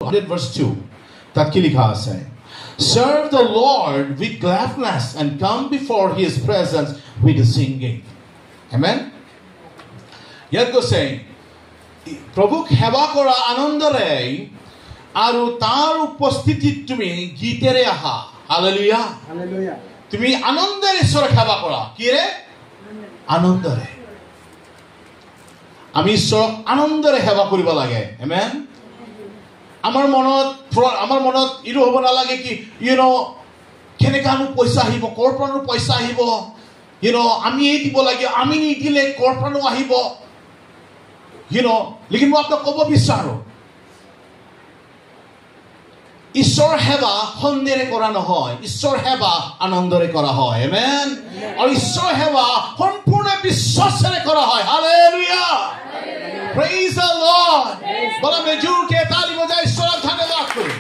100 verse 2 তাত কি লিখা আছে? Serve the Lord with gladness and come before his presence with singing. Amen. ইয়াত কৈছে প্ৰভুক সেৱা কৰা আনন্দৰে আৰু তাৰ উপস্থিতিত তুমি গীতেৰে আহা। Hallelujah, hallelujah. তুমি আনন্দেৰে ঈশ্বৰক সেৱা কৰা। কিৰে? আনন্দৰে। আমি ঈশ্বৰক আনন্দৰে সেৱা কৰিব লাগে। আমেন। আমাৰ মনত ইটো হ'ব নালাগে কি কেনেকানো পইচা আহিব, কৰ পৰানো পইচা আহিব, আমি এই দিব লাগে, আমি নিদিলে কৰ পৰানো আহিব। লেকিন মই আপোনাক ক'ব বিচাৰো ঈশ্বৰ সেৱা সন্দেহৰে কৰা নহয়, ঈশ্বৰ সেৱা আনন্দৰে কৰা হয়। আমেন। আৰু ঈশ্বৰ সেৱা সম্পূৰ্ণ বিশ্বাসেৰে কৰা হয়। Hallelujah, praise the lord. বলমে জোৰকে তালি বজাই ঈশ্বৰক ধন্যবাদ কৰো।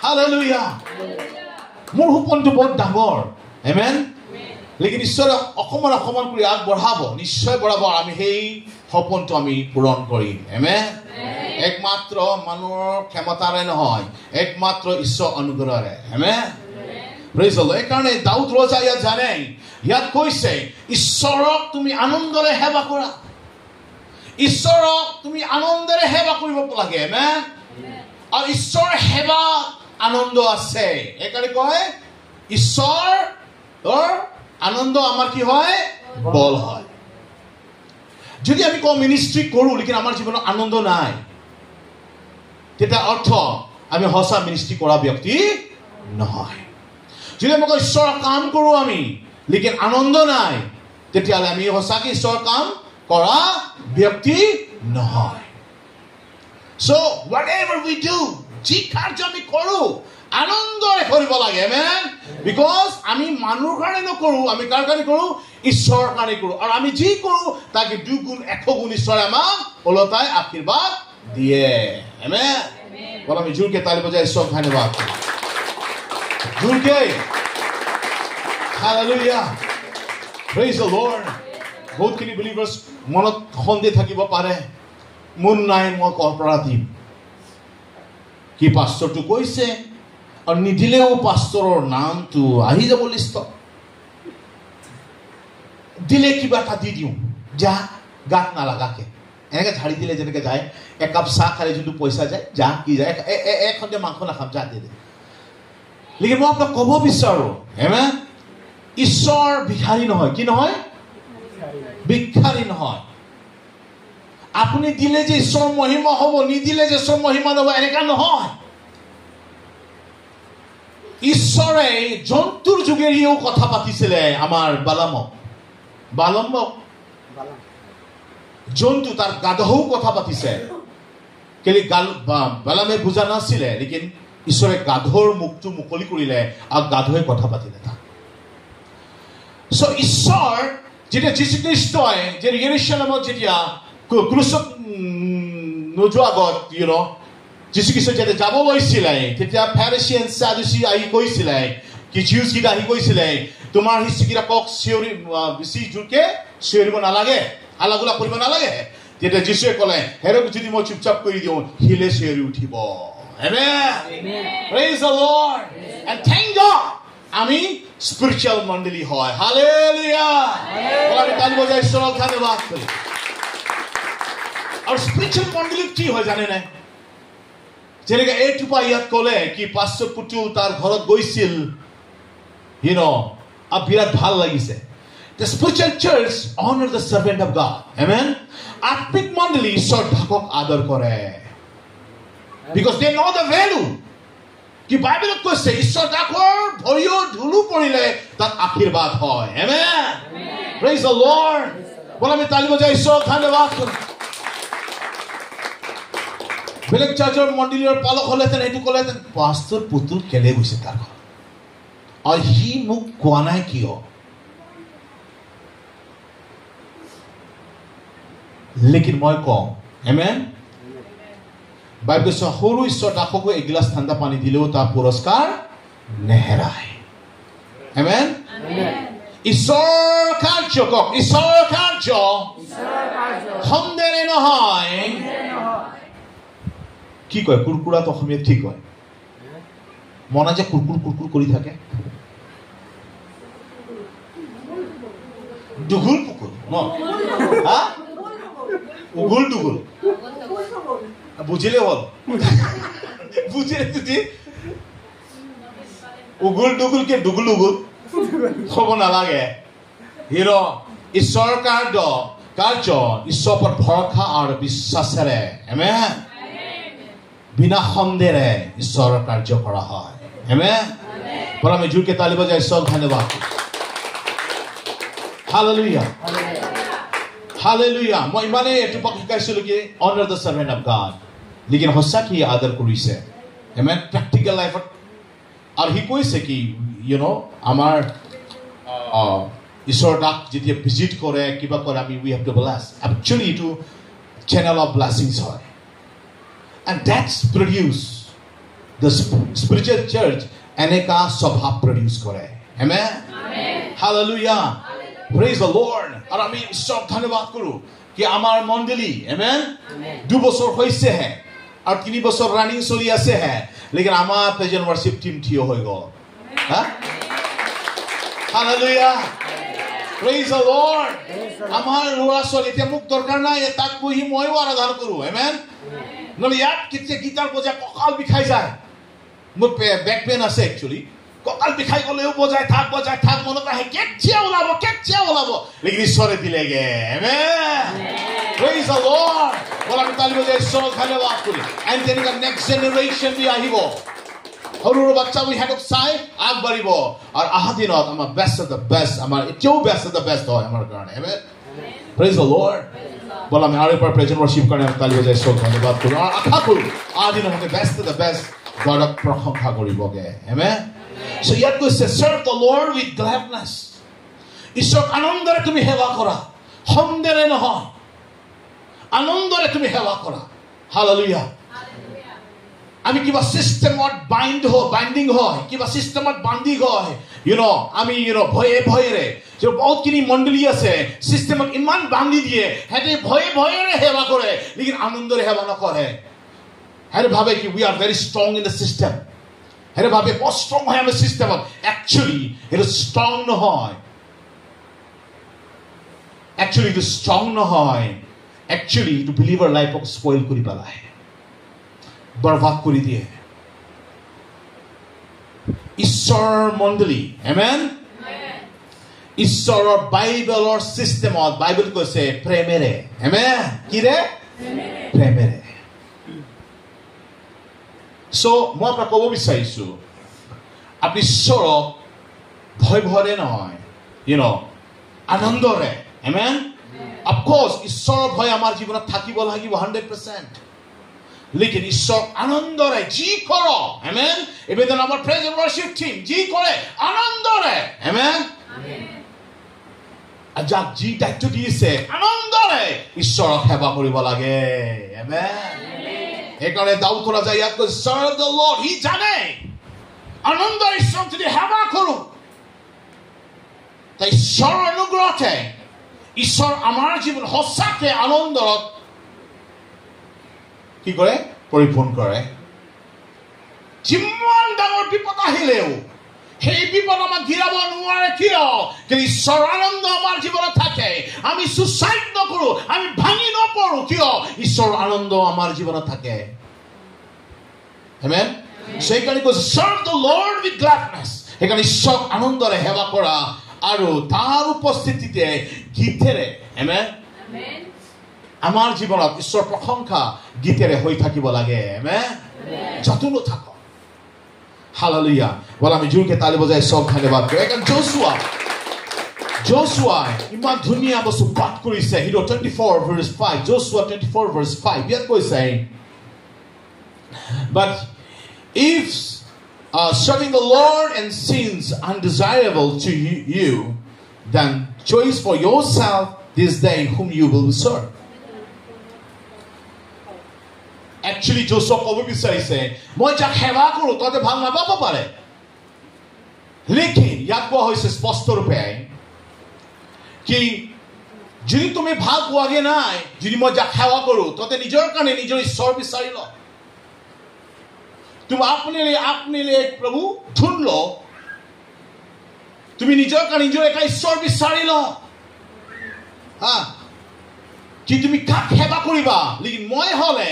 হালেলুয়া। মোৰ সপোনটো বহুত ডাঙৰ। আমেন। লেকিন ঈশ্বৰক অকমান কৰি আগবঢ়াব, নিশ্চয় বঢ়াব। আমি সেই সপোনটো আমি পূৰণ কৰিম। আমেন। একমাত্ৰ মানুহৰ ক্ষমতাৰে নহয়, একমাত্ৰ ঈশ্বৰ অনুগ্ৰহেৰে। আমেন। Praise the lord. এইকাৰণে দাউদ ৰজা ইয়াত জানে, ইয়াত কৈছে ঈশ্বৰক তুমি আনন্দৰে সেৱা কৰা। ঈশ্বৰক তুমি আনন্দৰে সেৱা কৰিব লাগে। আমেন। আৰু ঈশ্বৰৰ সেৱা আনন্দ আছে। এইকাৰণে কয় ঈশ্বৰৰ আনন্দ আমাৰ কি হয়? বল হয়। যদি আমি কওঁ মিনিষ্ট্ৰি কৰো লেকিন আমাৰ জীৱনত আনন্দ নাই, তেতিয়া অৰ্থ আমি সঁচা মিনিষ্ট্ৰি কৰা ব্যক্তি নহয়। যদি আমি কওঁ ঈশ্বৰৰ কাম কৰো আমি লেকিন আনন্দ নাই, তেতিয়াহ'লে আমি সঁচাকে ঈশ্বৰৰ কাম কৰা ব্যক্তি নহয়। So whatever we do, যি কাৰ্য আমি কৰো আনন্দৰে কৰিব লাগে। আমেন। বিকজ আমি মানুহৰ কাৰণে নকৰো, আমি কাৰ কাৰণে কৰো? ঈশ্বৰৰ কাৰণে কৰো। আৰু আমি যি কৰো তাকে 2 গুণ 100 গুণ ঈশ্বৰে আমাক ওলটাই আশীৰ্বাদ দিয়ে। আমেন। বল আমি জোৰকে তালি বজাই ঈশ্বৰক ধন্যবাদ কৰো। জোৰকে। Hallelujah, praise the lord. বহুতখিনি বিলিভাৰ্ছ মনত সন্দেহ থাকিব পাৰে, মোৰ নাই, মই কৰ পৰা দিম? কি পাষ্টৰটো কৈছে, আৰু নিদিলেও পাষ্টৰৰ নামটো আহি যাব লিষ্টত। দিলে কিবা এটা দি দিওঁ, যা, গাত নালাগাকে এনেকে ঝাৰি দিলে যেনেকে যায়। একাপ চাহ খালে যোনটো পইচা যায়, যা কি যায়, এখনতে মাংস নাখাম, যা দি দে। লেকিন মই আপোনাক ক'ব বিচাৰো, ঈশ্বৰ ভিখাৰী নহয়। কি নহয়? ভিখাৰী নহয়। আপুনি দিলে যে ঈশ্বৰ মহিমা হ'ব, নিদিলে যে ঈশ্বৰ মহিমা নহ'ব, এনেকা নহয়। ঈশ্বৰে জন্তুৰ যোগেৰেও কথা পাতিছিলে আমাৰ বালামক। জন্তু তাৰ গাধও কথা পাতিছে। কেলে বালামে বুজা নাছিলে, লেকিন ঈশ্বৰে গাধৰ মুখটো মুকলি কৰিলে আৰু গাধৱে কথা পাতিলে তাক। চ' ঈশ্বৰ যেতিয়া যীশুখ্ৰীষ্টই যে য়েৰুশলেমত যেতিয়া ক্ৰুচত নোযোৱা আগত যীশুখ্ৰীষ্ট যেতিয়া যাব লৈছিলে, তেতিয়া ফাৰিছিয়ান ছাদুচী আহি কৈছিলে, কি জিউছকেইটা আহি কৈছিলে, তোমাৰ শিষ্যকেইটা কওক বেছি জোৰকে চিঞৰিব নালাগে, হাল্লা কৰিব নালাগে। তেতিয়া যীশুৱে ক'লে, হেৰক যদি মই চুপচাপ কৰি দিওঁ, শিলে চিঞৰি উঠিব। Praise the Lord and thank God আমি স্পিৰিচুৱেল মণ্ডলী হয়। হালেলুয়া। আমি তালি বজাই ঈশ্বৰক ধন্যবাদ কৰো। আৰু স্পিৰিচুৱেল মণ্ডলীত কি হয় জানে নাই? যেনেকে এইটোপা ইয়াত ক'লে কি পাষ্টৰ পুতু তাৰ ঘৰত গৈছিল, বিৰাট ভাল লাগিছে। The spiritual church honor the servant of God. Amen. আত্মিক মণ্ডলী ঈশ্বৰ ধাকক আদৰ কৰে। Because they know the value. কি বাইবেলত কৈছে ঈশ্বৰ ধাকৰ ভৰিও ধুলু পৰিলে তাত আশীৰ্বাদ হয়। Amen. Praise the Lord. বল আমি তালি বজাই ঈশ্বৰক ধন্যবাদ কৰো। বেলেগ চাৰ্চৰ মণ্ডলীৰ পালক হলেতেন, এইটো ক'লেতেন পাষ্টৰ পুতুল কেলে গৈছে তাৰ ঘৰত, আৰু সি মোক কোৱা নাই কিয়? লেকিন মই কওঁ, আমেন। বাইবেল সৰু ঈশ্বৰ দাসকো এগিলাচ ঠাণ্ডা পানী দিলেও তাৰ পুৰস্কাৰ নেহেৰায়। আমেন। ঈশ্বৰ কাৰ্য কওক, ঈশ্বৰ কাৰ্য সন্দেহ নহয়। কি কয় কুৰকুৰাত অসমীয়াত কি কয় মনা যে কুৰকুৰ কুৰকুৰ কৰি থাকে দুগুল পুকুল ন হা উগুল দুগুল বুঝিলে হল বুঝিলে তুই উগুল দুগুল কে দুগুল উগুল হব নালাগে হিৰো ঈশ্বৰৰ কাৰ্য ঈশ্বৰৰ ওপৰত ভৰসা আৰু বিশ্বাসেৰে আমেন বিনা সন্দেহেৰে ঈশ্বৰৰ কাৰ্য কৰা হয় আমেন বলা আমি জোৰকে তালি বজাই ঈশ্বৰক ধন্যবাদ Hallelujah. Hallelujah. মই ইমানে এটুপা শিকাইছিলো কি honor the servant of God. लेकिन হসা কি আদৰ কৰিছে আমেন প্ৰ্যাকটিক্যাল লাইফত আৰু হি কৈছে কি ইউ নো আমাৰ ঈশ্বৰ দাক যেতিয়া ভিজিট কৰে কিবা কৰে আমি we have to bless actually to channel of blessings হয় and that's produce the spiritual church এনেকা স্বভাৱ produce কৰে amen hallelujah praise the lord আৰু আমি ঈশ্বৰ ধন্যবাদ কৰো কি আমাৰ মণ্ডলী amen 2 বছৰ হৈছে হে আৰু 3 বছৰ ৰানিং চলি আছে হে लेकिन আমাৰ প্ৰেজেন্ট worship team থিয় হৈ গ'ল হা hallelujah praise the lord আমাৰ ল'ৰা ছোৱালী এতিয়া মোক দৰকাৰ নাই তাক বহি মইও আৰাধনা কৰো amen নহলে ইয়াত কেতিয়া গীটাৰ বজাই কঁকাল বিষাই যায় মোৰ বেক পেইন আছে একচুয়ালি কঁকাল বিষাই গলেও বজাই থাক মনত আহে কেতিয়া ওলাব लेकिन ঈশ্বৰে দিলেগে amen praise the lord বলা আমি তালি বজাই ঈশ্বৰক ধন্যবাদ কৰো and then the next generation বি আহিব সৰু বাচ্চা বি হেডক চাই আগবাঢ়িব আৰু আহা দিনত আমাৰ best of the best আমাৰ এতিয়াও best of the best হয় আমাৰ কাৰণে amen praise the lord বলা আমি আৰু এবাৰ প্ৰেজেন্ট worship কাৰণে তালি বজাই ঈশ্বৰক ধন্যবাদ কৰো আৰু আশা কৰো আহা দিনত আমাক best of the best Gadag প্ৰশংসা কৰিবগে amen so yet to serve the lord with gladness ঈশ্বৰ আনন্দৰে তুমি সেৱা কৰা সন্দেৰে নহয় আনন্দৰে তুমি সেৱা কৰা হালেলুয়া আমি কিবা সিস্টেমত বাইন্ডিং হয় কিবা সিস্টেমত বান্ধি হয় ইউ নো আমি ইউ নো ভয়ে যে বহুতখিনি মণ্ডলী আছে সিস্টেমত ইমান বান্ধি দিয়ে হেতে ভয়ে সেৱা কৰে लेकिन আনন্দৰে সেৱা নকৰে হেতে ভাবে কি we are very strong in the system হেতে ভাবে ও স্ট্রং হয় আমি সিস্টেমত অ্যাকচুয়ালি ইট ইজ স্ট্রং নহয় actually the strong নহয় actually to believer life ok spoil kori pelay বরবাদ কৰি দিয়ে ঈশ্বৰ মণ্ডলী amen ঈশ্বৰৰ বাইবেলৰ সিস্টেমত বাইবেল কৈছে প্ৰেমেৰে amen কি ৰে প্ৰেমেৰে so মই আপোনাক ক'ব বিচাৰিছো আপুনি ঈশ্বৰক ভয় নহয় you know আনন্দৰে amen of course ঈশ্বৰ ভয় আমাৰ জীৱনত থাকিব লাগিব 100% लेकिन ঈশ্বৰ আনন্দৰে জি কৰক amen even আমাৰ প্ৰেজেন্ট worship team জি কৰে আনন্দৰে amen আজাক জি দায়িত্ব দিছে আনন্দৰে ঈশ্বৰক সেৱা কৰিব লাগে amen একাৰে দাউদ ৰাজা ইয়াক serve the lord হি জানে আনন্দৰে ঈশ্বৰক যদি সেৱা কৰো তাই ঈশ্বৰ অনুগ্ৰহতে ঈশ্বৰ আমাৰ জীৱন সঁচাকে আনন্দত কি কৰে পৰিপূৰ্ণ কৰে যিমান ডাঙৰ বিপদ আহিলেও সেই বিপদ আমাক ঘিৰাব নোৱাৰে কিয় যে ঈশ্বৰ আনন্দ আমাৰ জীৱনত থাকে আমি সুচাইড নকৰো আমি ভাঙি নপৰো কিয় ঈশ্বৰ আনন্দ আমাৰ জীৱনত থাকে আমেন সেইকাৰণে কৈছে serve the lord with gladness সেইকাৰণে ঈশ্বৰ আনন্দৰে সেৱা কৰা আৰু তাৰ উপস্থিতিতে গীতেৰে আমেন আমাৰ জীৱনত ঈশ্বৰ প্ৰশংসা গীতেৰে হৈ থাকিব লাগে আমেন যতনো থাকক হালেলুয়া বলা আমি জোৰকে তালি বজাই সব ধন্যবাদ কৰো এখন যোশুয়া ইমান ধুনীয়া বস্তু পাঠ কৰিছে হিৰো 24 verse 5 যোশুয়া 24 verse 5 ইয়াত কৈছে but if serving the Lord and seems undesirable to you then choose for yourself this day whom you will serve actually Joseph ক'ব বিচাৰিছে মই যাক সেৱা কৰো ততে ভাল নাপাব পাৰে लेकिन ইয়াত কোৱা হৈছে স্পষ্ট ৰূপে কি যদি তুমি ভাল পোৱাগে নাই যদি মই যাক সেৱা কৰো ততে নিজৰ কাৰণে নিজৰ ঈশ্বৰ বিচাৰি ল तुम अपने लिए प्रभु ढूंढ लो তুমি নিজৰ কাৰণে নিজৰ এটা ঈশ্বৰ বিচাৰি ল কি তুমি কাক সেৱা কৰিবা লেকিন মই হলে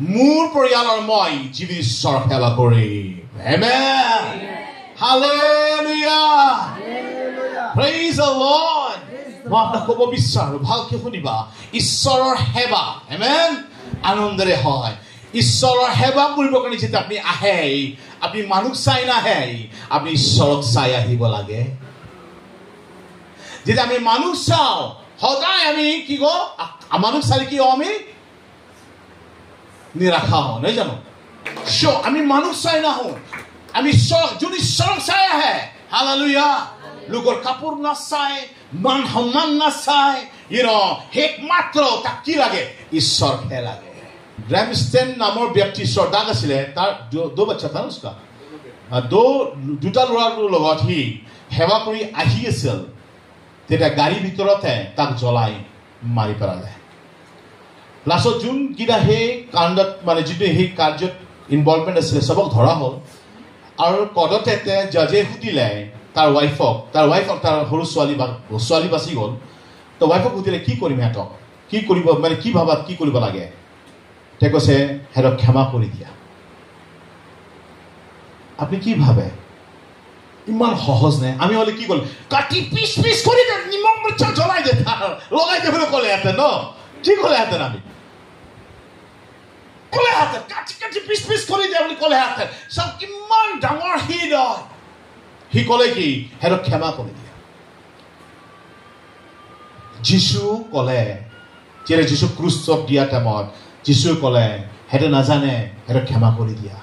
মোৰ পৰিয়ালৰ মই জীৱিত ঈশ্বৰ সেৱা কৰিম আমেন হালেলুয়া প্ৰেইজ দ্য লৰ্ড মই আপোনাক ক'ব বিচাৰো ভালকে শুনিবা ঈশ্বৰৰ সেৱা আমেন আনন্দৰে হয় ঈশ্বৰৰ সেৱা কৰিব কাৰণে যেতিয়া আপুনি আহে আপনি মানুষ চাই নাহে আপনি ঈশ্বৰক চাই আহিব লাগে যেতিয়া আমি মানুষ চাও সদায় আমি কি গো মানুষ চাই কি আমি নিৰাশা হওঁ নহয় জানো আমি মানুষ চাই নাহো আমি যোন ঈশ্বৰক চাই আহে হালেলুয়া লোকৰ কাপোৰ নাচাই মান সন্মান নাচাই হেক মাত্ৰ তাক কি লাগে ঈশ্বৰহে লাগে গ্ৰেমষ্টেন নামৰ ব্যক্তি শ্ৰদ্ধাক আছিলে তাৰ দো বাচ্চা था उसका দুটা ল'ৰাৰ লগত সি সেৱা কৰি আহি আছিল তেতিয়া গাড়ী ভিতৰতে তাক জ্বলাই মাৰি পেলালে লাষ্টত যোন কিটা সেই কাণ্ডত মানে যিটো সেই কাৰ্যত ইনভলভমেণ্ট আছিলে চবক ধৰা হ'ল আৰু কদতে জাজে সুধিলে তাৰ ৱাইফক তাৰ সৰু ছোৱালী বাচি গ'ল তো ৱাইফক সুধিলে কি কৰিম সিহঁতক কি কৰিব মানে কি ভাবাত কি কৰিব লাগে তে কৈছে সিহঁতক ক্ষমা কৰি দিয়া আপনি কি ভাবে ইমান সহজ নে আমি হলে কি কৰিম কাটি পিচ পিচ কৰি দে নিমখ মৰিচা জ্বলাই দে লগাই দে বুলি ক'লে হেঁতেন ন কি ক'লে হেঁতেন আমি ক'লে হেঁতেন কাটি পিচ পিচ কৰি দে বুলি ক'লে হেঁতেন চব কিমান ডাঙৰ হৃদয় সি ক'লে কি সিহঁতক ক্ষমা কৰি দিয়া যীশু ক'লে যেতিয়া যীশু ক্ৰুচক দিয়া টাইমত যীশুৱে ক'লে সিহঁতে নাজানে সিহঁতক ক্ষমা কৰি দিয়া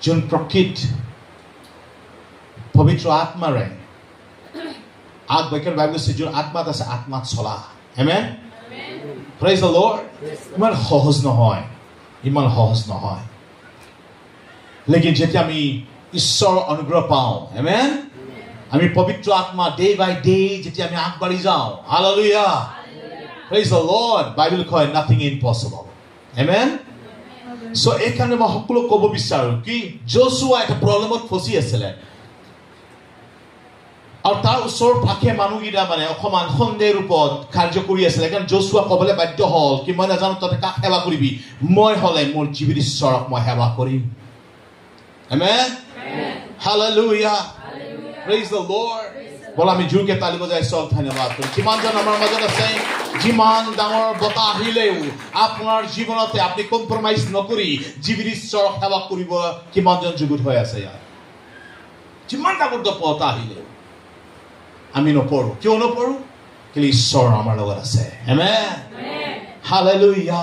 যোন প্ৰকৃত পবিত্ৰ আত্মাৰে বাক্যৰ বাইবেল কৈছে যোন আত্মাত আছে আত্মাত চলা আমেন প্ৰেইজ দ্য লৰ্ড ইমান সহজ নহয় লেকিন যেতিয়া আমি ঈশ্বৰৰ অনুগ্ৰহ পাওঁ আমেন আমি পবিত্ৰ আত্মা ডে বাই ডে যেতিয়া আমি আগবাঢ়ি যাওঁ hallelujah praise the lord Bible কয় নাথিং ইম্পচিবল আমেন সো এইকাৰণে মই সকলো ক'ব বিচাৰো কি যোশুৱা এটা প্ৰব্লেমত ফচি আছিলে আৰু তাৰ ওচৰ পাখে মানুহকেইটা মানে অকমান সন্দেহৰ ওপৰত কাৰ্য কৰি আছিলে কাৰণ যোশুৱা ক'বলৈ বাধ্য হ'ল কি মই নাজানো তহঁতে কাক সেৱা কৰিবি মই হ'লে মোৰ জীৱিত ঈশ্বৰক মই সেৱা কৰিম আমেন হালেলুয়া প্ৰেইজ দ্য লৰ্ড বলা আমি জোৰকে তালি বজাই ঈশ্বৰক ধন্যবাদ কৰিম কিমানজন আমাৰ মাজত আছে যিমান ডাঙৰ বতাহ আহিলেও আপোনাৰ জীৱনতে আপুনি কম্প্ৰমাইজ নকৰি জীৱিত ঈশ্বৰক সেৱা কৰিব কিমানজন যুগুত হৈ আছে ইয়াত যিমান ডাঙৰ বতাহ আহিলেও আমি নপঢ়ো কিয় নপঢ়ো কেলে ঈশ্বৰ আমাৰ লগত আছে আমেন হালেলুয়া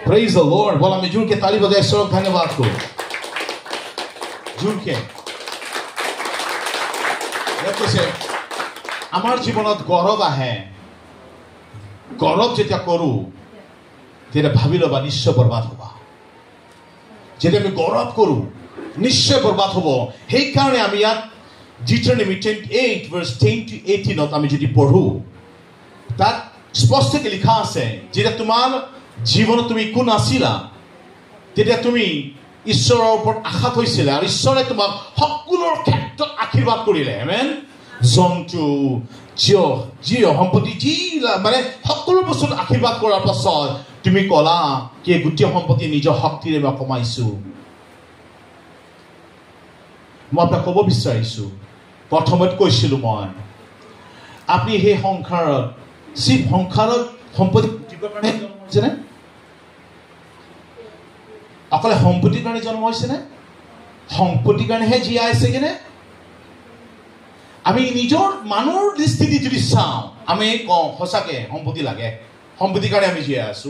প্ৰেইজ দ্য লৰ্ড বলা আমি জোৰকে তালি বজাই ঈশ্বৰক ধন্যবাদ কৰিম জোৰকে আমাৰ জীৱনত গৌৰৱ আহে গৌৰৱ যেতিয়া কৰো তেতিয়া ভাবি ল'বা নিশ্চয় বৰবাদ হবা যেতিয়া আমি গৌৰৱ কৰো নিশ্চয় বৰবাদ হব সেইকাৰণে আমি ইয়াত Deuteronomy 28 verse 10 to 18 আমি যদি পঢ়ো তাত স্পষ্টকৈ লিখা আছে যেতিয়া তোমাৰ জীৱনত তুমি কোন আছিলা তেতিয়া তুমি ঈশ্বৰৰ ওপৰত আশা থৈছিলে আৰু ঈশ্বৰে তোমাক সকলোৰ ক্ষেত্ৰত আশীৰ্বাদ কৰিলে আমেন জন্তু যি সম্পত্তি যি মানে সকলো বস্তুত আশীৰ্বাদ কৰাৰ পাছত তুমি ক'লা কি গোটেই সম্পত্তি নিজৰ শক্তিৰে মই কমাইছো মই আপোনাক ক'ব বিচাৰিছো প্ৰথমত কৈছিলো মই আপুনি সেই সংসাৰত সম্পত্তি দিবৰ কাৰণে জন্ম হৈছেনে অকলে সম্পত্তিৰ কাৰণে জন্ম হৈছেনে সম্পত্তিৰ কাৰণেহে জীয়াই আছে কিনে আমি নিজৰ মানুহৰ দৃষ্টিত যদি চাওঁ আমি কওঁ সঁচাকে সম্পত্তি লাগে সম্পত্তিৰ কাৰণে আমি জীয়াই আছো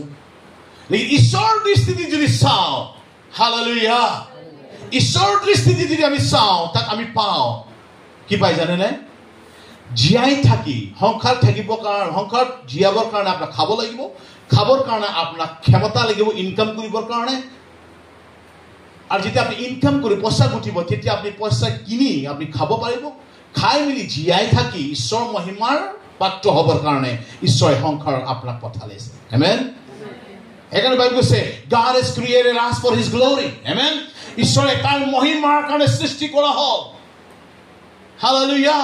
লেকিন ঈশ্বৰৰ দৃষ্টিত যদি চাওঁ হালেলুয়া ঈশ্বৰৰ দৃষ্টিত যদি আমি চাওঁ তাক আমি পাওঁ কি পাই জানেনে জীয়াই থাকি সংসাৰ থাকিবৰ কাৰণে সংসাৰ জীয়াবৰ কাৰণে আপোনাক খাব লাগিব খাবৰ কাৰণে আপোনাক ক্ষমতা লাগিব ইনকাম কৰিবৰ কাৰণে আৰু যেতিয়া আপুনি ইনকাম কৰি পইচা ঘটিব তেতিয়া আপুনি পইচা কিনি আপুনি খাব পাৰিব খাই মেলি জীয়াই থাকি ঈশ্বৰ মহিমাৰ পাত্ৰ হ'বৰ কাৰণে ঈশ্বৰে সংসাৰ আপোনাক পঠালে আমেন সেইকাৰণে বাইবেল কৈছে God has created us for his glory. Amen. ঈশ্বৰে তাৰ মহিমাৰ কাৰণে সৃষ্টি কৰা হ'ল। হালেলুয়া।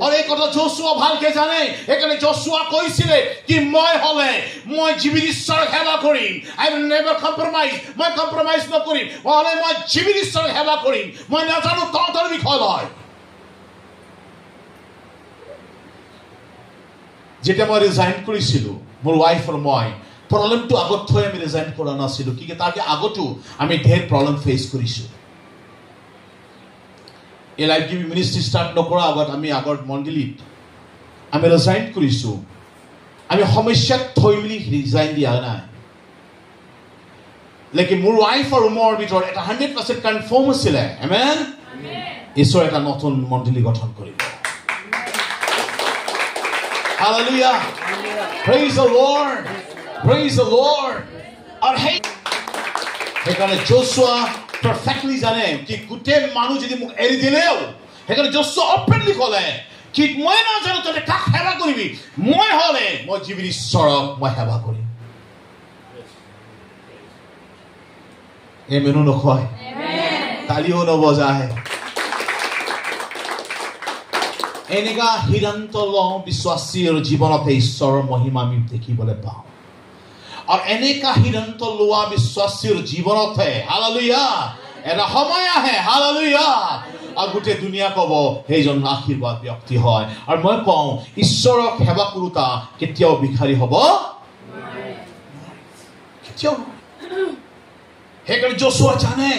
আৰু এই কথা যোশুৱা ভালকে জানে। সেইকাৰণে যোশুৱা কৈছিলে কি মই জীৱিত ঈশ্বৰক সেৱা কৰিম। I will never compromise. মই কম্প্ৰমাইজ নকৰিম। মই জীৱিত ঈশ্বৰক সেৱা কৰিম। মই নাজানো তহঁতৰ বিষয়লৈ। যেতিয়া মই ৰিজাইন কৰিছিলোঁ মোৰ ৱাইফ আৰু মই প্ৰব্লেমটো আগত থৈ আমি ৰিজাইন কৰা নাছিলোঁ কি তাৰ আগতো আমি ঢেৰ প্ৰব্লেম ফেচ কৰিছোঁ। এই লাইফ গিভিং মিনিষ্ট্ৰী ষ্টাৰ্ট নকৰা আগত আমি আগত মণ্ডলীত আমি ৰিজাইন কৰিছোঁ। আমি সমস্যাত থৈ মেলি ৰিজাইন দিয়া নাই। লেকিন মোৰ ৱাইফ আৰু মোৰ ভিতৰত এটা 100% কনফাৰ্ম আছিলে। আমেন। ঈশ্বৰ এটা নতুন মণ্ডলী গঠন কৰিব। Hallelujah. Praise the Lord. Praise the Lord. আৰু সেইকাৰণে যোশুৱা perfectly জানে কি গোটেই মানুহ যদি মোক এৰি দিলেও সেইকাৰণে যোশুৱা openly ক'লে কি মই নাজানো তই কাক সেৱা কৰিবি। মই হ'লে মই জীৱিত ঈশ্বৰক মই সেৱা কৰিম। এমেনো নকয়, তালিও নবজায়। এনেকা সিদ্ধান্ত লওঁ বিশ্বাসীৰ জীৱনতে ঈশ্বৰৰ মহিমা আমি দেখিবলৈ পাওঁ। আৰু এনেকা সিদ্ধান্ত লোৱা বিশ্বাসীৰ জীৱনতে হালেলুয়া এটা সময় আহে হালেলুয়া আৰু গোটেই দুনিয়া ক'ব সেইজন আশীৰ্বাদ ব্যক্তি হয়। আৰু মই কওঁ ঈশ্বৰক সেৱা কৰোঁতা কেতিয়াও ভিখাৰী হ'ব কেতিয়াও। সেইকাৰণে যোশুৱা জানে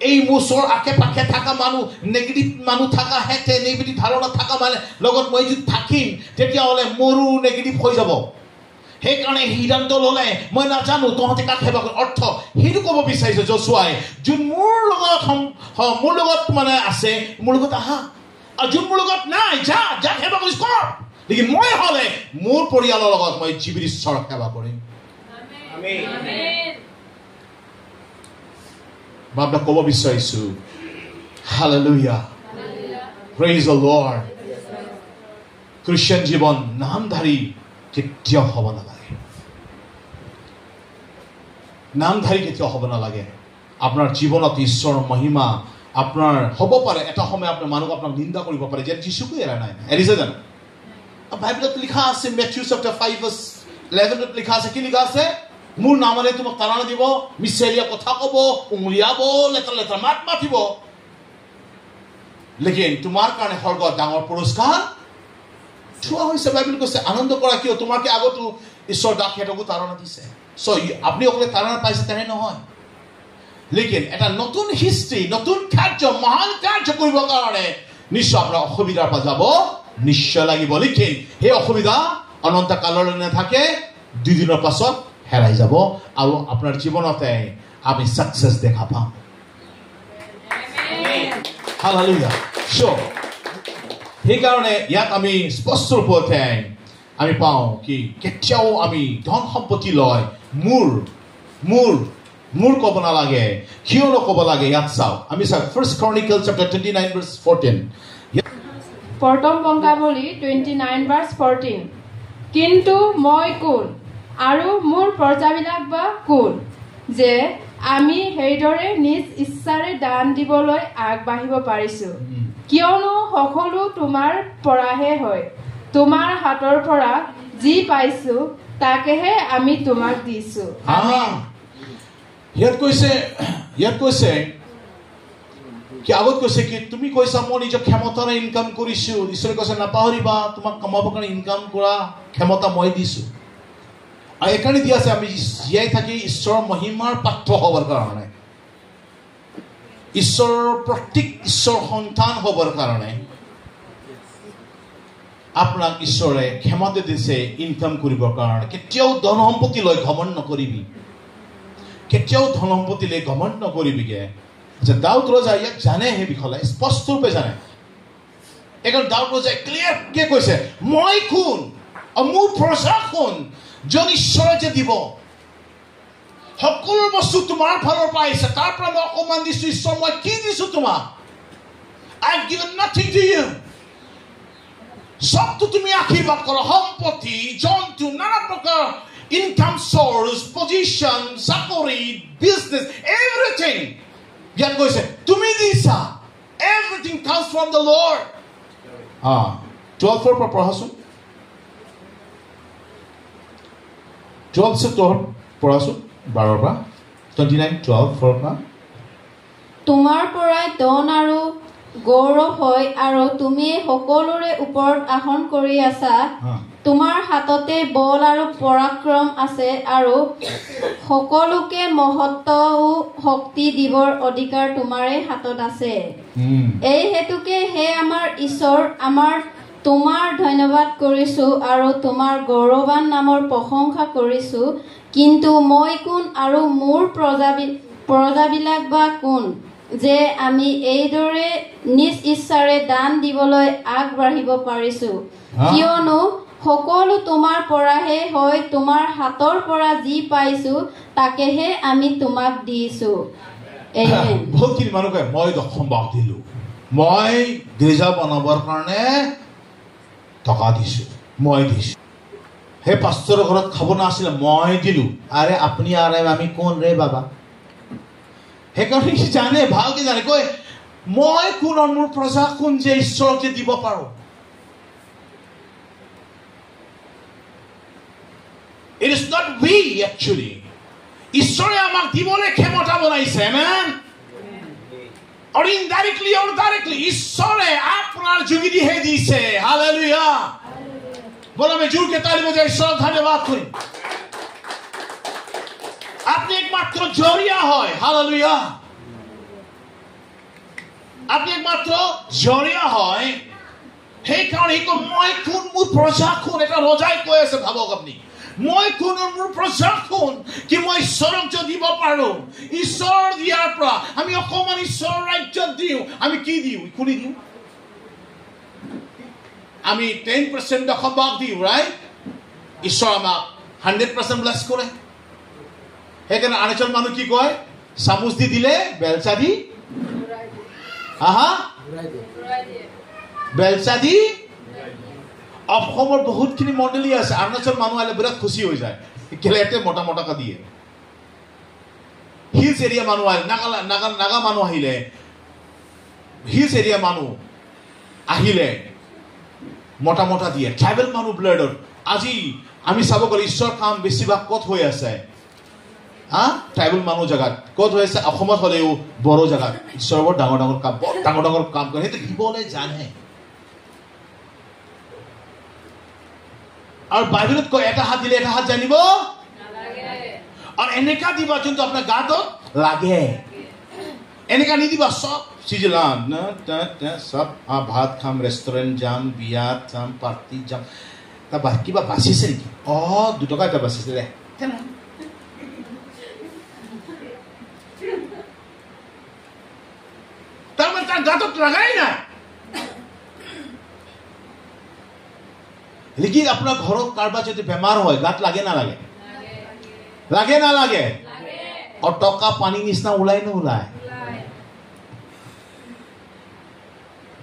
এই মোচৰ আশে পাশে থকা মানুহ নেগেটিভ মানুহ থকা হেঁতে নেগেটিভ ধাৰণা থকা মানে লগত মই যদি থাকিম তেতিয়াহ'লে মোৰো নেগেটিভ হৈ যাব। সেইকাৰণে সিদ্ধান্ত ল'লে মই নাজানো তহঁতে কাক সেৱা কৰি অৰ্থ সেইটো ক'ব বিচাৰিছে যোশুৱাই যোন মোৰ লগত মানে আছে মোৰ লগত আহা আৰু যোন মোৰ লগত নাই যাক সেৱা কৰিছ কৰ। লেকিন মই হ'লে মোৰ পৰিয়ালৰ লগত মই জীৱিত ঈশ্বৰক সেৱা কৰিম। মই আপোনাক ক'ব বিচাৰিছোঁ hallelujah praise the lord. Christian জীৱন নামধাৰী কেতিয়াও হ'ব নালাগে। নামধাৰী কেতিয়াও হ'ব নালাগে। আপোনাৰ জীৱনত ঈশ্বৰৰ মহিমা আপোনাৰ হ'ব পাৰে। এটা সময় আপোনাৰ মানুহক আপোনাক নিন্দা কৰিব পাৰে যেন যীশুকো এৰা নাই এৰিছে জানো। বাইবেলত লিখা আছে মেথিউ চেপ্টাৰ 5:11 লিখা আছে কি লিখা আছে মোৰ নামেৰে তোমাক তাৰণা দিব মিছলীয়া কথা ক'ব উঙলিয়াব লেতেৰা লেতেৰা মাত মাতিব লেকিন তোমাৰ কাৰণে স্বৰ্গত ডাঙৰ পুৰস্কাৰ থোৱা হৈছে। বাইবেল কৈছে আনন্দ কৰা কিয় তোমাকে আগতো ঈশ্বৰ দাসীহঁতকো তাৰণা দিছে। আপুনি অকলে তাৰণা পাইছে তেনে নহয় লেকিন এটা নতুন হিষ্ট্ৰী নতুন কাৰ্য মহান কাৰ্য কৰিবৰ কাৰণে নিশ্চয় আপোনাৰ অসুবিধাৰ পৰা যাব নিশ্চয় লাগিব। লেকিন সেই অসুবিধা অনন্ত কাললৈ নাথাকে 2 দিনৰ পাছত হেৰাই যাব আৰু আপোনাৰ জীৱনতে আমি সাকসেস দেখা পাম। হালেলুয়া। সেইকাৰণে ইয়াত আমি স্পষ্ট ৰূপতে আমি পাওঁ কি কেতিয়াও আমি ধন সম্পত্তি লয় মোৰ ক'ব নালাগে কিয় নক'ব লাগে। ইয়াত চাওক আমি চাওক 1 Chronicles chapter 29:14 প্ৰথম বংশাৱলী 29:14 কিন্তু মই কোন আৰু মোৰ প্ৰজাবিলাক বা কোন যে আমি সেইদৰে নিজ ইচ্ছাৰে দান দিবলৈ আগবাঢ়িব পাৰিছো কিয়নো সকলো তোমাৰ পৰাহে হয় তোমাৰ হাতৰ পৰা যি পাইছো তাকেহে আমি তোমাক দিছো। ইয়াত কৈছে কি আগত কৈছে কি তুমি কৈছা মই নিজৰ ক্ষমতাৰে ইনকাম কৰিছো। ঈশ্বৰে কৈছে নাপাহৰিবা তোমাক কমাবৰ কাৰণে ইনকাম কৰা ক্ষমতা মই দিছো। আৰু এইকাৰণে দিয়া আছে আমি জীয়াই থাকি ঈশ্বৰৰ মহিমাৰ পাত্ৰ হ'বৰ কাৰণে ঈশ্বৰৰ প্ৰত্যেক ঈশ্বৰ সন্তান হ'বৰ কাৰণে আপোনাক ঈশ্বৰে ক্ষমতা দিছে ইনকাম কৰিবৰ কাৰণে। কেতিয়াও ধন সম্পত্তি লৈ ঘমণ্ড নকৰিবি কেতিয়াও ধন সম্পত্তি লৈ ঘমণ্ড নকৰিবিগে। যে দাউদ ৰজা ইয়াক জানে সেই বিষয়ে স্পষ্ট ৰূপে জানে। এইকাৰণে দাউদ ৰজাই ক্লিয়াৰকে কৈছে মই কোন আৰু মোৰ প্ৰজা কোন জন ঈশ্বৰে যে দিব সকলো বস্তু তোমাৰ ফালৰ পৰা আহিছে তাৰ পৰা মই অকমান দিছো। ঈশ্বৰ মই কি দিছো তোমাক I have given nothing to you. সবটো তুমি আশীৰ্বাদ কৰা সম্পত্তি জন্তু নানা প্ৰকাৰ income source, position, চাকৰি, business, everything. ইয়াত কৈছে তুমি দিছা. Everything comes from the Lord. 12 পৰা পঢ়াচোন. 12 পঢ়াচোন 12 পৰা 29 12 পৰা. তোমাৰ পৰাই ধন আৰু গৌৰৱ হয় আৰু তুমি সকলোৰে ওপৰত আসন কৰি আছা. তোমাৰ হাততে বল আৰু পৰাক্ৰম আছে আৰু সকলোকে মহত্ব ও শক্তি দিবৰ অধিকাৰ তোমাৰে হাতত আছে. এই হেতুকে হে আমাৰ ঈশ্বৰ, তোমাৰ ধন্যবাদ কৰিছো আৰু তোমাৰ গৌৰৱান নামৰ প্ৰশংসা কৰিছো. কিন্তু মই কোন আৰু মোৰ প্ৰজাবিলাক বা কোন যে আমি এইদৰে নিজ ইচ্ছাৰে দান দিবলৈ আগবাঢ়িব পাৰিছো? কিয়নো সকলো তোমাৰ পৰাহে হয়, তোমাৰ হাতৰ পৰা যি পাইছো তাকেহে আমি তোমাক দিছো. বহুতখিনি মানুহ কয় মই দশমভাগ দিলো, মই গীৰ্জা বনাবৰ কাৰণে টকা দিছো, মই দিছো. সেই পাষ্টোৰৰ ঘৰত খাব নাছিলে, মই দিলো. আৰে আপুনি আৰে আমি কোন ৰে বাবা? সেইকাৰণে সি জানে, ভালকে জানে, কয় মই কোন আৰু মোৰ প্ৰজা কোন যে ঈশ্বৰক যে দিব পাৰো. It is not we actually. ঈশ্বৰে আমাক দিবলৈ ক্ষমতা বনাইছে. আমেন. Or indirectly or directly ঈশ্বৰে আপোনাৰ যোগেদিহে দিছে. হালেলুয়া. বলো আমি জোৰকে তালি বজাই ঈশ্বৰক ধন্যবাদ কৰিম. আপনি একমাত্ৰ জৰিয়া হয়. হালেলুয়া. আপনি একমাত্ৰ জৰিয়া হয়. সেইকাৰণে মই কোন মোৰ প্ৰজা কোন, এটা ৰজাই কৈ আছে. ভাবক আপুনি, মই কোন মোৰ প্ৰজা কোন কি মই ঈশ্বৰক যদি দিব পাৰো. ঈশ্বৰ দিয়াৰ পৰা আমি অকমান ঈশ্বৰৰ ৰাজ্যত দিওঁ. আমি কি দিওঁ? খুলি দিওঁ. আমি 10% দশমভাগ দিওঁ, ৰাইট? ঈশ্বৰ আমাক 100% ব্লেছ কৰে. সেইকাৰণে আন এজন মানুহ কি কয়? চামুচ দি দিলে বেলচা দি বেলচা দি. অসমৰ বহুতখিনি মণ্ডলী আছে, অৰুণাচল মানুহ আহিলে বিৰাট খুচি হৈ যায়, কেলে এতে মোটা মোটাকৈ দিয়ে. হিলছ এৰিয়া মানুহ আহিলে, নাগা মানুহ আহিলে, হিলছ এৰিয়া মানুহ আহিলে মোটা মোটা দিয়ে. ট্ৰাইবেল মানুহ ব্লাডত আজি আমি চাব গ'লে ঈশ্বৰ কাম বেছিভাগ ক'ত হৈ আছে? ট্ৰাইবেল মানুহ জেগাত ক'ত হৈ আছে? অসমত হ'লেও বড়ো জেগাত ঈশ্বৰৰ বৰ ডাঙৰ ডাঙৰ কাম, বৰ ডাঙৰ ডাঙৰ কাম কৰে. সেইটো দিবলৈ জানে. আৰু বাইবেলত কয় এটা হাত দিলে এটা হাত জানিব আৰু এনেকা দিবা যোনটো আপোনাৰ গাত লাগে. এনেকা নিদিবা চব চিজলাম চব ভাত খাম, ৰেষ্টুৰেণ্ট যাম, বিয়াত যাম, পাৰ্টি যাম. কিবা বাচিছে নেকি? 2 টকা এটা বাচিছে দে. তাৰমানে তাৰ গাঁতত লাগাই নাই. লেকিন আপোনাৰ ঘৰত কাৰোবাৰ যদি বেমাৰ হয় গাত লাগে না লাগে? লাগে না লাগে? আৰু টকা পানী নিচিনা ওলাই নোলায়?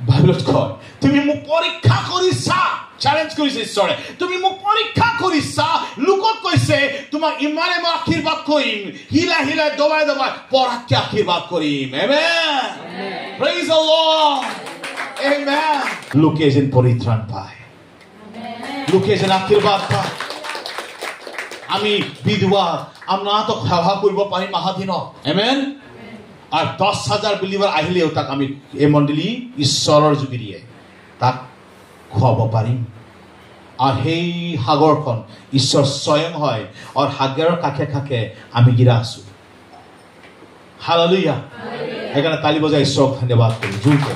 বাইবেলত কয় তুমি মোক পৰীক্ষা কৰিছা. চ্যালেঞ্জ কৰিছে ঈশ্বৰে, তুমি মোক পৰীক্ষা কৰিছা. লোকত কৈছে তোমাক ইমানে মই আশীৰ্বাদ কৰিম, হিলা হিলাই দবাই দবাই পৰাকে আশীৰ্বাদ কৰিম. Amen. Praise the lord. Amen. লোকে যেন পৰিত্ৰাণ পায়, লোকে যেন আশীৰ্বাদ পায়. আমি বিধৱা আপোনাক সেৱা কৰিব পাৰিম আহাদিনত. আমেন. আৰু 10,000 বিলিভাৰ আহিলেও তাক আমি এই মণ্ডলী ঈশ্বৰৰ যোগেদিয়ে তাক খুৱাব পাৰিম. আৰু সেই সাগৰখন ঈশ্বৰ স্বয়ং হয়. আৰু সাগৰৰ কাষে কাষে আমি গিৰা আছো. হালেলুয়া. সেইকাৰণে তালি বজাই ঈশ্বৰক ধন্যবাদ কৰিম. জোৰকে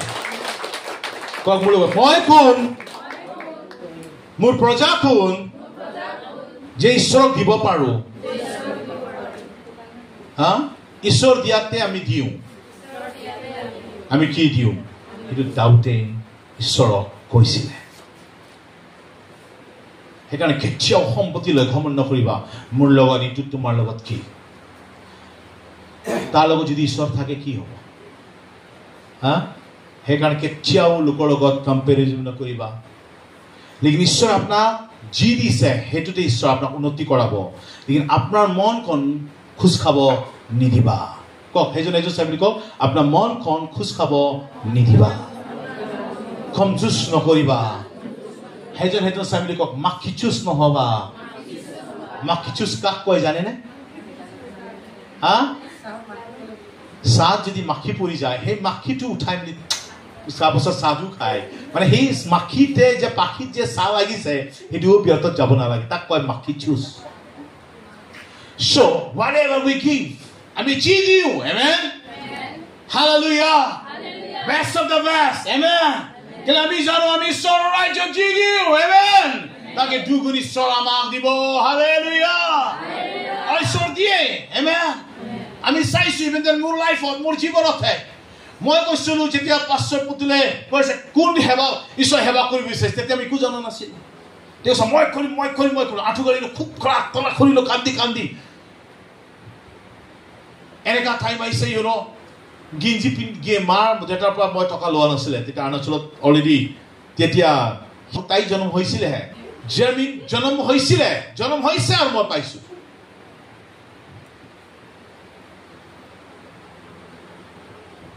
কওক মোৰ লগত, মই কোন, মোৰ প্ৰজা কোন যে ঈশ্বৰক দিব পাৰো. ঈশ্বৰ দিয়াতে আমি দিওঁ. আমি কি দিওঁ? সেইটো দাউদে ঈশ্বৰক কৈছিলে. সেইকাৰণে কেতিয়াও সম্পত্তি লৈ ঘমণ্ড নকৰিবা. মোৰ লগত ইটো, তোমাৰ লগত কি? তাৰ লগত যদি ঈশ্বৰ থাকে কি হ'ব? সেইকাৰণে কেতিয়াও লোকৰ লগত কম্পেৰিজন নকৰিবা. লেকিন ঈশ্বৰ আপোনাক যি দিছে সেইটোতে ঈশ্বৰ আপোনাক উন্নতি কৰাব লেকিন আপোনাৰ মনখন খোজ খাব নিদিবা কওক সেইজন চাই বুলি কওক আপোনাৰ মনখন খোজ খাব নিদিবা কমজুচ নকৰিবা সেইজন চাই বুলি কওক মাখিচুচ নহবা মাখিচুচ কাক কয় জানেনে হা চাহ যদি মাখি পৰি যায় সেই মাখিটো উঠাই মেলি চাহবছৰ চাহটো খায় মানে সেই মাখিতে যে পাখিত যে চাহ লাগিছে সেইটোও ব্যৰ্থত যাব নালাগে তাক কয় মাখিচুচ So whatever we give আমি যি দিওঁ amen hallelujah best of the best amen কেলে আমি জানো আমি ঈশ্বৰৰ ৰাজ্যত যি দিওঁ amen তাকে দুগুণ ঈশ্বৰ আমাক দিব hallelujah ঈশ্বৰ দিয়ে amen আমি চাইছো ইভেন মোৰ লাইফত মোৰ জীৱনতে মই কৈছিলো যেতিয়া পাষ্টৰ পুতুলে কৈছে কোন সেৱা ঈশ্বৰ সেৱা কৰিব বিচাৰিছে তেতিয়া আমি একো জনা নাছিলো তেওঁ মই কৰিম আঁঠু গাড়ীলো খুব খৰা তলা খৰিলো কান্দি এনেকা টাইম আহিছে গিঞ্জি পিন্ধি মাৰ দেউতাৰ পৰা মই টকা লোৱা নাছিলে তেতিয়া অৰুণাচলত অলৰেডি তেতিয়া তাই জন্ম হৈছিলেহে জেমিন জন্ম হৈছে আৰু মই পাইছো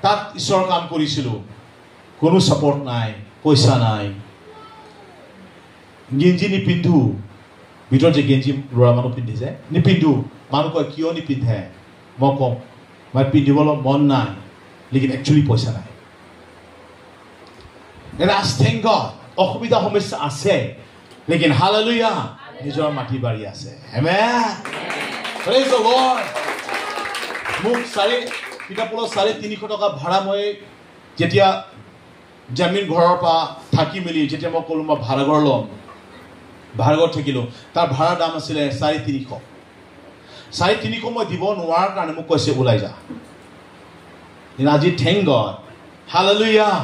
তাত ঈশ্বৰৰ কাম কৰিছিলো কোনো ছাপৰ্ট নাই পইচা নাই গেঞ্জি নিপিন্ধো ভিতৰত যে গেঞ্জি ল'ৰা মানুহ পিন্ধি যায় নিপিন্ধো মানুহ কয় কিয় নিপিন্ধে মই কম মই পিন্ধিবলৈ মন নাই লেকিন একচুৱেলি পইচা নাই thank God অসুবিধা সমস্যা আছে লেকিন হালেলুয়া নিজৰ মাটি বাৰী আছে amen praise the Lord মোক কিতাপলৈ 350 টকা ভাড়া মই যেতিয়া জামিন ঘৰৰ পৰা থাকি মেলি যেতিয়া মই ক'লো মই ভাড়াঘৰ ল'ম ভাড়াঘৰ থাকিলো তাৰ ভাড়া দাম আছিলে 350 মই দিব নোৱাৰাৰ কাৰণে মোক কৈছে ওলাই যা আজি thank God hallelujah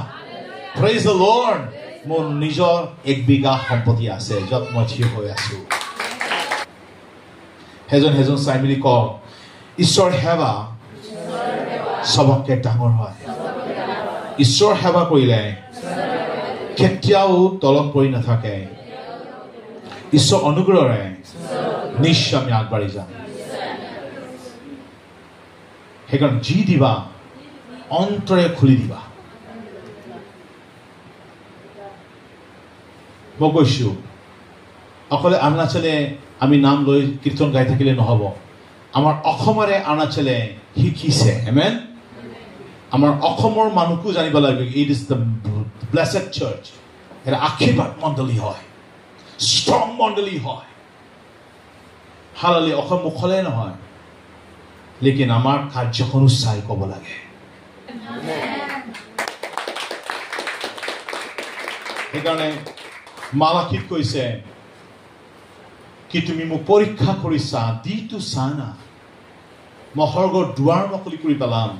praise the Lord মোৰ নিজৰ 1 বিঘা সম্পত্তি আছে য'ত মই থিয় হৈ আছো হেজন চাই মেলি কওক ঈশ্বৰ সেৱা সবকে ডাঙৰ হয় ঈশ্বৰ সেৱা কৰিলে কেতিয়াও তলত পৰি নাথাকে ঈশ্বৰ অনুগ্ৰহেৰে নিশ্চয় আমি আগবাঢ়ি যাম সেইকাৰণে যি দিবা অন্তৰে খুলি দিবা মই কৈছো অকলে অৰুণাচলে আমি নাম লৈ কীৰ্তন গাই থাকিলে নহব আমাৰ অসমৰে অৰুণাচলে শিকিছে আমেন আমাৰ অসমৰ মানুহকো জানিব লাগে it is the blessed church এটা আশীৰ্বাদ মণ্ডলী হয় ষ্ট্ৰং মণ্ডলী হয় হালেলুয়া অসম মুখলে নহয় লেকিন আমাৰ কাৰ্যখনো চাই ক'ব লাগে সেইকাৰণে মালাখিত কৈছে কি তুমি মোক পৰীক্ষা কৰিছা দিটো চানা মই স্বৰ্গৰ দুৱাৰ মুকলি কৰি পেলাম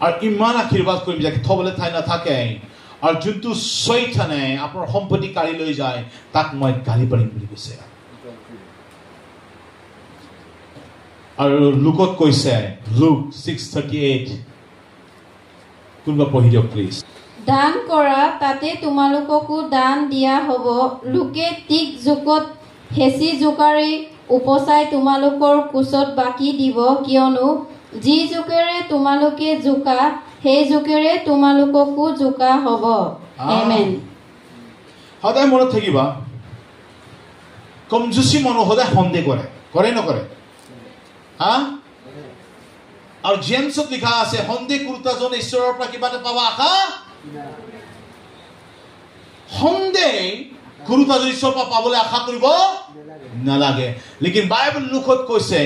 আৰু ইমান আশীৰ্বাদ কৰিম যে থবলৈ ঠাই নাথাকে আৰু যোনটো শয়তানে আপোনাৰ সম্পত্তি কাঢ়ি লৈ যায় তাক মই গালি পাৰিম বুলি কৈছে আৰু লুকত কৈছে লুক 6:38 কোনবা পঢ়ি দিয়ক প্লিজ দান কৰা তাতে তোমালোককো দান দিয়া হ'ব লোকে ঠিক জোকত হেঁচি জোকাৰি উপচাই তোমালোকৰ কোচত বাকি দিব কিয়নো যি জোকেৰে তোমালোকে জোকা সেই জোকেৰে তোমালোককো জোকা হ'ব আমেন সদায় মনত থাকিবা কমজুচি মানুহ সদায় সন্দেহ কৰে নকৰে হা আৰু জেমছত লিখা আছে সন্দেহ কৰোতাজন ঈশ্বৰৰ পৰা কিবা এটা পাব আশা সন্দেহ কৰোতাজন ঈশ্বৰৰ পৰা পাবলৈ আশা কৰিব নালাগে লেকিন বাইবেল লোকত কৈছে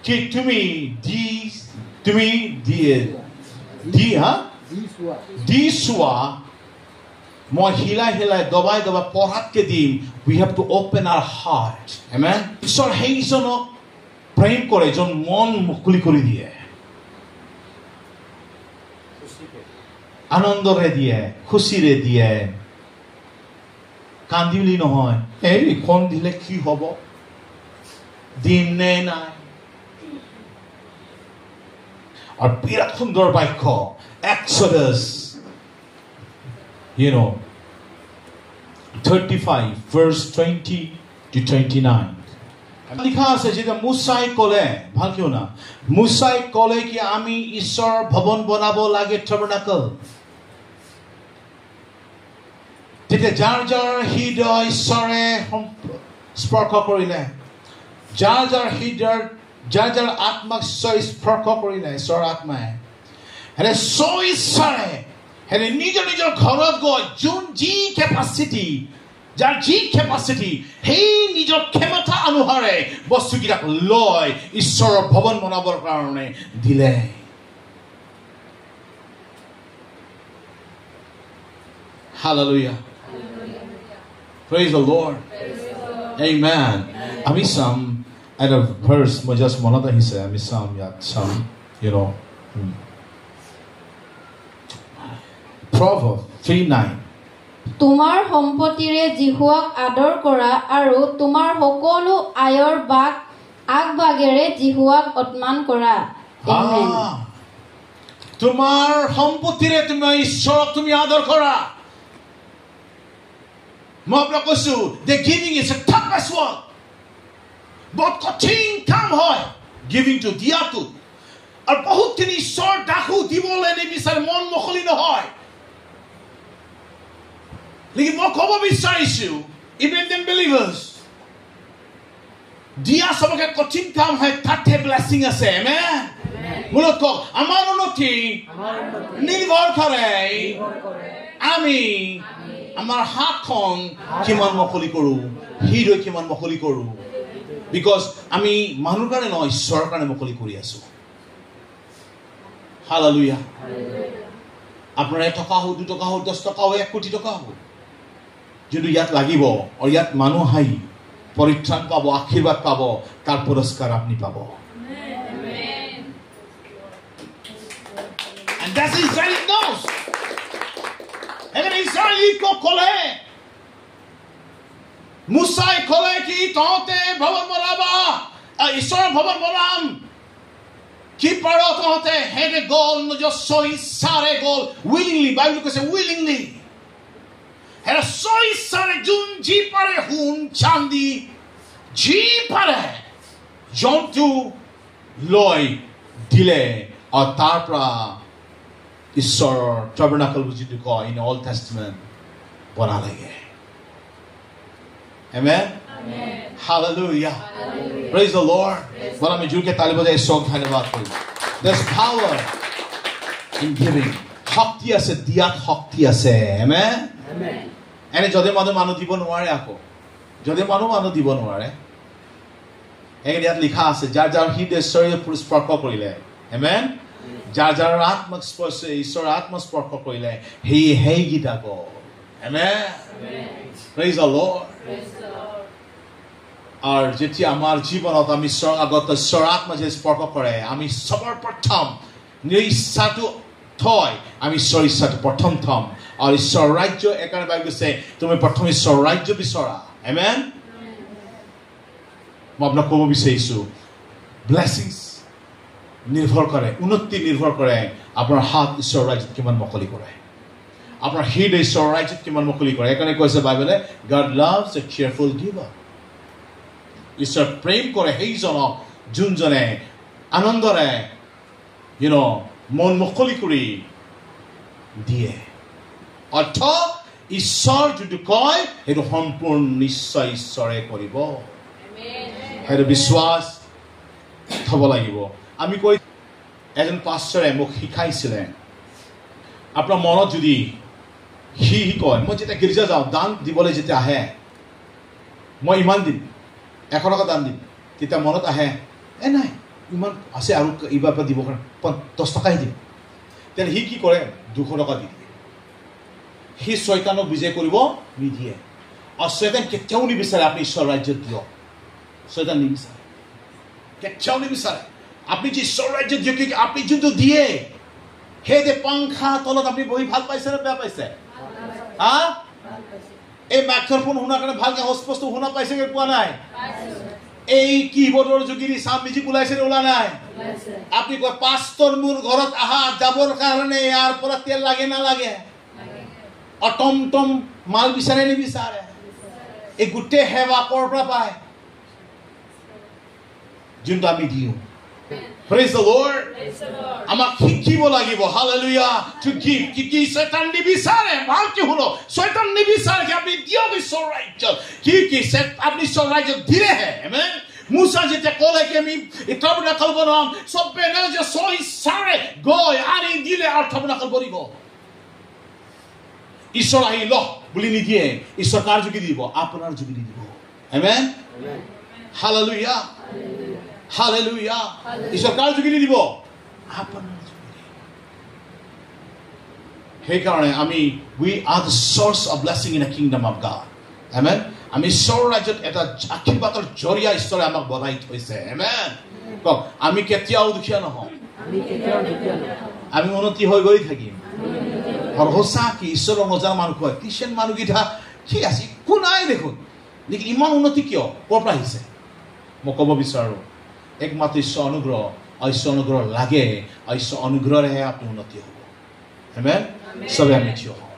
কি তুমি দি চোৱা মই হিলাই দবাই পঢ়াতকে দিম we have to open our heart amen ঈশ্বৰ সেইজনক প্ৰেম কৰে যোন মন মুকলি কৰি দিয়ে আনন্দৰে দিয়ে খুচিৰে দিয়ে কান্দিলি নহয় এই খন দিলে কি হ'ব দিন নে নাই আৰু বিৰাট সুন্দৰ বাক্য Exodus 35 verse 20 to 29 লিখা আছে যেটা মুসাই ক'লে ভালকৈ শুনা মুসাই ক'লে কি আমি ঈশ্বৰ ভৱন বনাব লাগে tabernacle তেতিয়া যাৰ যাৰ হৃদয় ঈশ্বৰে স্পৰ্শ কৰিলে যাৰ যাৰ হৃদয় যাৰ যাৰ আত্মাক স্পৰ্শ কৰিলে ঈশ্বৰ আত্মাই হেৰে ঈশ্বৰে হেৰে নিজৰ নিজৰ ঘৰত গৈ যোন যি কেপাচিটি যাৰ যি কেপাচিটি সেই নিজৰ ক্ষমতা অনুসাৰে বস্তুকেইটাক লৈ ঈশ্বৰৰ ভৱন বনাবৰ কাৰণে দিলে Hallelujah. Praise the Lord. Amen. আমি চাম এটা verse মই just মনত আহিছে আমি চাম ইয়াত চাম Proverbs 3:9 তোমাৰ সম্পত্তিৰে জিহুৱাক আদৰ কৰা আৰু তোমাৰ সকলো আয়ৰ আগভাগেৰে জিহুৱাক অপমান কৰা তোমাৰ সম্পত্তিৰে তুমি ঈশ্বৰক তুমি আদৰ কৰা মই আপোনাক কৈছো the giving is a toughest work বহুত কঠিন কাম হয় giving to দিয়াটো আৰু বহুতখিনি ঈশ্বৰ ডাকো দিবলৈ নিবিচাৰে মন মুকলি নহয় लेकिन মই ক'ব বিচাৰিছো even them believers দিয়া সবকে কঠিন কাম হয় তাতে ব্লেসিং আছে আমেন মূলত আমাৰ উন্নতি নিৰ্ভৰ কৰে আমি আমাৰ হাতখন কিমান মুকলি কৰো হৃদয় কিমান মুকলি কৰো because আমি মানুহৰ কাৰণে নহয় ঈশ্বৰৰ কাৰণে মুকলি কৰি আছো হালেলুয়া আপোনাৰ 1 টকা হওক 2 টকা হওক 10 টকা হওক 1 কোটি টকা হওক যদি ইয়াত লাগিব আৰু ইয়াত মানুহ হাই পৰিত্ৰাণ পাব আশীৰ্বাদ পাব তাৰ পুৰস্কাৰ আপুনি পাব আমেন and that's Israel knows and Israel ko kole মুসাই কলে কি তহঁতে ভৱন বনাবা ঈশ্বৰ ভৱন বনাম কি পাৰ তহঁতে হেডে গল নিজস্ব ইচ্ছাৰে গল willingly বাইবেল কৈছে willingly হেৰা ইচ্ছাৰে যোন যি পাৰে সোণ চান্দি যি পাৰে জন্তু লৈ দিলে আৰু তাৰ পৰা ঈশ্বৰৰ tabernacle যিটো কয় in Old Testament বনালেগে Amen. Amen. Hallelujah. Hallelujah. Praise the Lord. Well, আমি জোৰকে তালি বজাই ঈশ্বৰক ধন্যবাদ কৰিম There's power in giving. শক্তি আছে দিয়াত শক্তি আছে Amen. Amen. এনে যদি মানুহ দিব নোৱাৰে আকৌ যদি মানুহ দিব নোৱাৰে ইয়াত লিখা আছে যাৰ যাৰ হৃদয় ঈশ্বৰে স্পৰ্শ কৰিলে Amen. যাৰ যাৰ আত্মাক স্পৰ্শ ঈশ্বৰৰ আত্মা স্পৰ্শ কৰিলে সেই গীতা গ'ল Amen. Praise the Lord. R যেতিয়া আমাৰ জীৱনত আমি ঈশ্বৰ আগত ঈশ্বৰৰ আত্মা যে স্পৰ্শ কৰে আমি সবৰ প্ৰথম নিশ্চাটো থয় আমি ঈশ্বৰ ইচ্ছাটো প্ৰথম থম আৰু ঈশ্বৰ ৰাজ্য একাৰে বাইবেল কৈছে তুমি প্ৰথম ঈশ্বৰ ৰাজ্য বিচৰা আমেন মই আপোনাক ক'ব বিচাৰিছো ব্লেসিংস নিৰ্ভৰ কৰে উন্নতি নিৰ্ভৰ কৰে আপোনাৰ হাত ঈশ্বৰ ৰাজ্যত কিমান মুকলি কৰে আপোনাৰ হৃদয় ঈশ্বৰ ৰাজ্যত কিমান মুকলি কৰে একাৰে কৈছে বাইবেলে God loves a cheerful giver ঈশ্বৰ প্ৰেম কৰে সেইজনক যোনজনে আনন্দৰে মন মুকলি কৰি দিয়ে অৰ্থ ঈশ্বৰ যদি কয় সেইটো সম্পূৰ্ণ নিশ্চয় ঈশ্বৰে কৰিব সেইটো বিশ্বাস থব লাগিব আমি কৈ এজন পাষ্টৰে মোক শিকাইছিলে আপোনাৰ মনত যদি সি কয় মই যেতিয়া গীৰ্জা যাওঁ দান দিবলৈ যেতিয়া আহে মই ইমান দিম 100 টকা দান দিম তেতিয়া মনত আহে নাই ইমান আছে আৰু এইবাৰ দিব কাৰণে 10 টকাই দিম তেনে সি কি কৰে 200 টকা দি দিয়ে সি শয়তানক বিজয় কৰিব নিদিয়ে আৰু শয়তান কেতিয়াও নিবিচাৰে আপুনি ঈশ্বৰ ৰাজ্যত দিয়ক শয়তান নিবিচাৰে কেতিয়াও নিবিচাৰে আপুনি যে ঈশ্বৰ ৰাজ্যত দিয়ক আপুনি যোনটো দিয়ে সেই যে পংখা তলত আপুনি বহি ভাল পাইছে নে বেয়া পাইছে এই মাইক্ৰফোন শুনাৰ কাৰণে ভালকে স্পষ্ট শুনা পাইছে নে পোৱা নাই এই কিবোৰ্ডৰ যোগেদি সাউণ্ড মিউজিক ওলাইছে নে ওলা নাই আপুনি কয় পাষ্টৰ মোৰ ঘৰত আহা যাবৰ কাৰণে ইয়াৰ পৰা তেল লাগে না লাগে টম মাল বিচাৰে নিবিচাৰে এই গোটেই সেৱা ক'ৰ পৰা পায় যোনটো আমি দিওঁ Praise the Lord. আমাক শিকিব লাগিব hallelujah to give কি শয়তান নিবিচাৰে ভালকে শুনো শয়তান নিবিচাৰে কি আপনি দিয়ক ঈশ্বৰ ৰাজ্য কি আপনি ঈশ্বৰ ৰাজ্য দিলেহে amen মুসা যেতিয়া ক'লে কি আমি তাবনাকল বনাম সব বেনে যে সই সাৰে গৈ আনি দিলে আৰু তাবনাকল বনিব ঈশ্বৰ আহিল বুলি নিদিয়ে ঈশ্বৰ কাৰ যোগেদি দিব আপোনাৰ যোগেদি দিব amen hallelujah hallelujah ঈশ্বৰ কাৰ যোগেদি দিব আপোনাৰ যোগেদি সেইকাৰণে আমি we are the source of blessing in the kingdom of God amen আমি ঈশ্বৰ ৰাজ্যত এটা আশীৰ্বাদৰ জৰিয়া ঈশ্বৰে আমাক বঢ়াই থৈছে amen কক আমি কেতিয়াও দুখীয়া নহওঁ আমি উন্নতি হৈ গৈ থাকিম আৰু হোসা কি ঈশ্বৰৰ নজৰ মানুহ কয় খ্ৰীষ্টিয়ান মানুহকেইটা কি আছে কোন নাই দেখোন নেকি ইমান উন্নতি কিয় ক'ৰ পৰা আহিছে মই ক'ব বিচাৰো একমাত্ৰ ঈশ্বৰ অনুগ্ৰহ লাগে ঈশ্বৰ অনুগ্ৰহেৰে আপোনাৰ উন্নতি হ'ব আমেন সবে আমি থিয় হওঁ